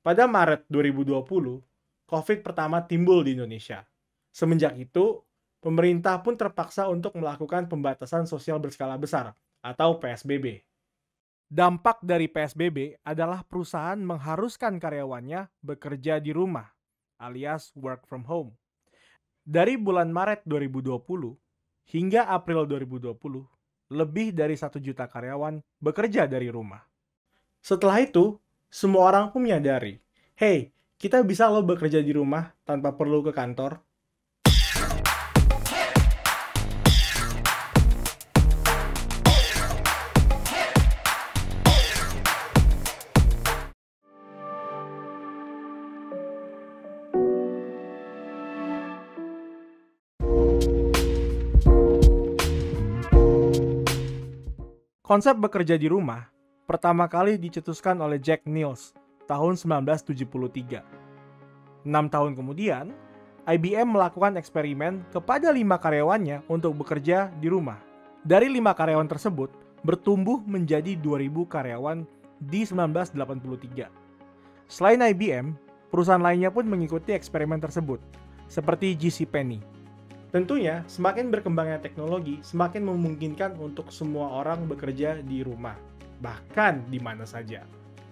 Pada Maret 2020, COVID pertama timbul di Indonesia. Semenjak itu, pemerintah pun terpaksa untuk melakukan pembatasan sosial berskala besar atau PSBB. Dampak dari PSBB adalah perusahaan mengharuskan karyawannya bekerja di rumah, alias work from home. Dari bulan Maret 2020 hingga April 2020, lebih dari 1 juta karyawan bekerja dari rumah. Setelah itu, semua orang pun menyadari, hey, kita bisa loh bekerja di rumah tanpa perlu ke kantor. Konsep bekerja di rumah pertama kali dicetuskan oleh Jack Niels tahun 1973. 6 tahun kemudian, IBM melakukan eksperimen kepada 5 karyawannya untuk bekerja di rumah. Dari 5 karyawan tersebut, bertumbuh menjadi 2.000 karyawan di 1983. Selain IBM, perusahaan lainnya pun mengikuti eksperimen tersebut, seperti JCPenney. Tentunya, semakin berkembangnya teknologi, semakin memungkinkan untuk semua orang bekerja di rumah, bahkan di mana saja.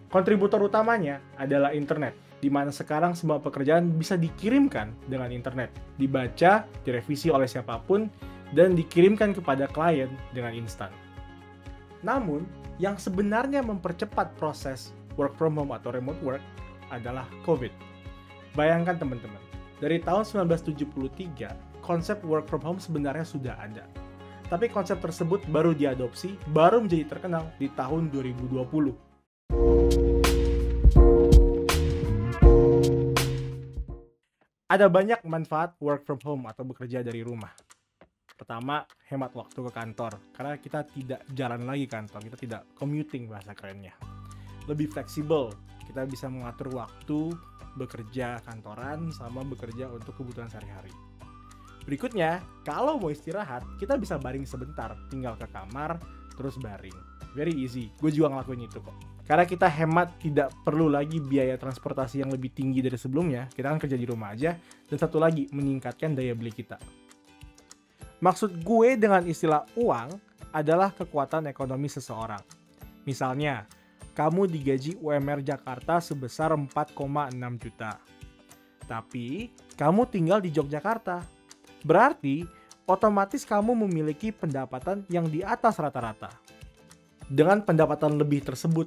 Kontributor utamanya adalah internet, di mana sekarang semua pekerjaan bisa dikirimkan dengan internet, dibaca, direvisi oleh siapapun, dan dikirimkan kepada klien dengan instan. Namun, yang sebenarnya mempercepat proses work from home atau remote work adalah COVID. Bayangkan teman-teman, dari tahun 1973, konsep work from home sebenarnya sudah ada. Tapi konsep tersebut baru diadopsi, baru menjadi terkenal di tahun 2020. Ada banyak manfaat work from home atau bekerja dari rumah. Pertama, hemat waktu ke kantor. Karena kita tidak jalan lagi kantor, kita tidak commuting bahasa kerennya. Lebih fleksibel, kita bisa mengatur waktu bekerja kantoran sama bekerja untuk kebutuhan sehari-hari. Berikutnya, kalau mau istirahat, kita bisa baring sebentar, tinggal ke kamar, terus baring. Very easy, gue juga ngelakuin itu kok. Karena kita hemat, tidak perlu lagi biaya transportasi yang lebih tinggi dari sebelumnya, kita kan kerja di rumah aja. Dan satu lagi, meningkatkan daya beli kita. Maksud gue dengan istilah uang adalah kekuatan ekonomi seseorang. Misalnya, kamu digaji UMR Jakarta sebesar 4,6 juta. Tapi, kamu tinggal di Yogyakarta. Berarti, otomatis kamu memiliki pendapatan yang di atas rata-rata. Dengan pendapatan lebih tersebut,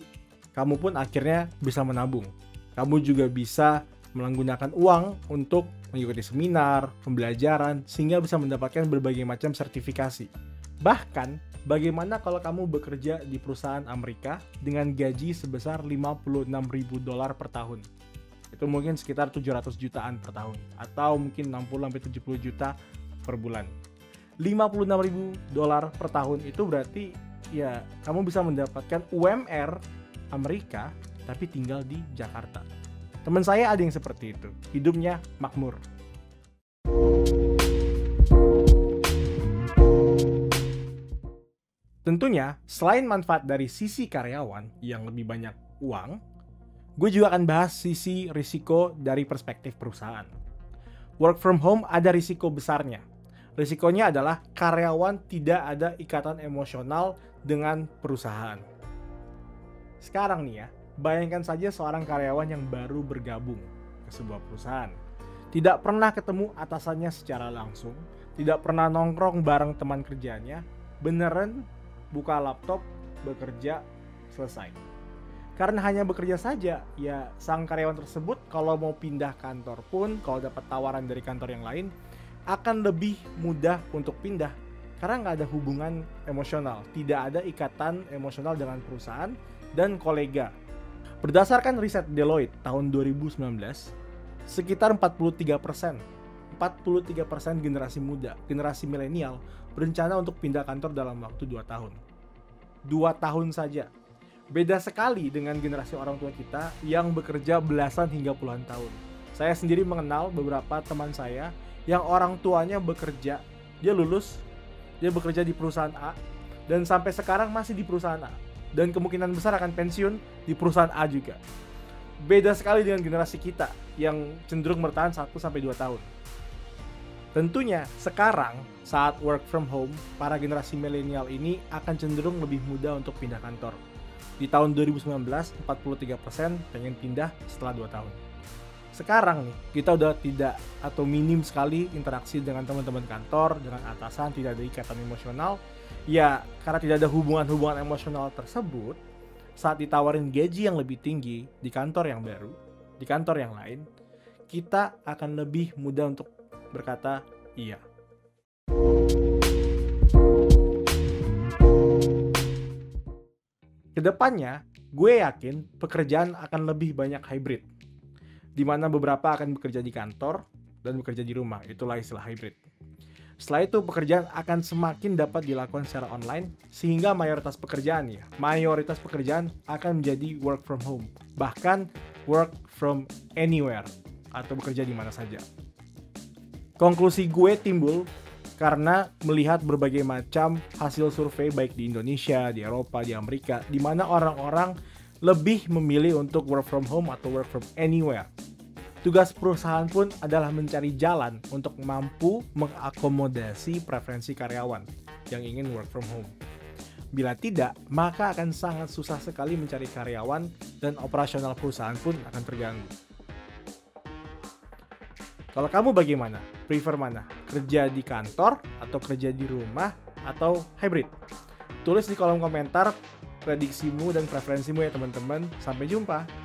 kamu pun akhirnya bisa menabung. Kamu juga bisa menggunakan uang untuk mengikuti seminar, pembelajaran, sehingga bisa mendapatkan berbagai macam sertifikasi. Bahkan, bagaimana kalau kamu bekerja di perusahaan Amerika dengan gaji sebesar $56.000 per tahun? Itu mungkin sekitar 700 jutaan per tahun, atau mungkin 60-70 juta per bulan. $56.000 per tahun itu berarti ya kamu bisa mendapatkan UMR Amerika tapi tinggal di Jakarta. Teman saya ada yang seperti itu, hidupnya makmur. Tentunya, selain manfaat dari sisi karyawan yang lebih banyak uang, gue juga akan bahas sisi risiko dari perspektif perusahaan. Work from home ada risiko besarnya. Risikonya adalah karyawan tidak ada ikatan emosional dengan perusahaan. Sekarang nih ya, bayangkan saja seorang karyawan yang baru bergabung ke sebuah perusahaan. Tidak pernah ketemu atasannya secara langsung, tidak pernah nongkrong bareng teman kerjanya, beneran buka laptop, bekerja, selesai. Karena hanya bekerja saja, ya sang karyawan tersebut kalau mau pindah kantor pun, kalau dapat tawaran dari kantor yang lain, akan lebih mudah untuk pindah. Karena nggak ada hubungan emosional, tidak ada ikatan emosional dengan perusahaan dan kolega. Berdasarkan riset Deloitte tahun 2019, sekitar 43% generasi muda, generasi milenial, berencana untuk pindah kantor dalam waktu 2 tahun. 2 tahun saja. Beda sekali dengan generasi orang tua kita yang bekerja belasan hingga puluhan tahun. Saya sendiri mengenal beberapa teman saya yang orang tuanya bekerja, dia lulus, dia bekerja di perusahaan A, dan sampai sekarang masih di perusahaan A. Dan kemungkinan besar akan pensiun di perusahaan A juga. Beda sekali dengan generasi kita yang cenderung bertahan 1-2 tahun. Tentunya sekarang saat work from home, para generasi milenial ini akan cenderung lebih mudah untuk pindah kantor. Di tahun 2019, 43% pengen pindah setelah 2 tahun. Sekarang nih, kita udah tidak atau minim sekali interaksi dengan teman-teman kantor, dengan atasan, tidak ada ikatan emosional. Ya, karena tidak ada hubungan-hubungan emosional tersebut, saat ditawarin gaji yang lebih tinggi di kantor yang baru, di kantor yang lain, kita akan lebih mudah untuk berkata iya. Kedepannya, gue yakin pekerjaan akan lebih banyak hybrid, di mana beberapa akan bekerja di kantor dan bekerja di rumah. Itulah istilah hybrid. Setelah itu, pekerjaan akan semakin dapat dilakukan secara online, sehingga mayoritas pekerjaan akan menjadi work from home, bahkan work from anywhere, atau bekerja di mana saja. Konklusi gue timbul karena melihat berbagai macam hasil survei baik di Indonesia, di Eropa, di Amerika, di mana orang-orang lebih memilih untuk work from home atau work from anywhere. Tugas perusahaan pun adalah mencari jalan untuk mampu mengakomodasi preferensi karyawan yang ingin work from home. Bila tidak, maka akan sangat susah sekali mencari karyawan dan operasional perusahaan pun akan terganggu. Kalau kamu bagaimana? Prefer mana? Kerja di kantor atau kerja di rumah atau hybrid? Tulis di kolom komentar prediksimu dan preferensimu ya teman-teman. Sampai jumpa!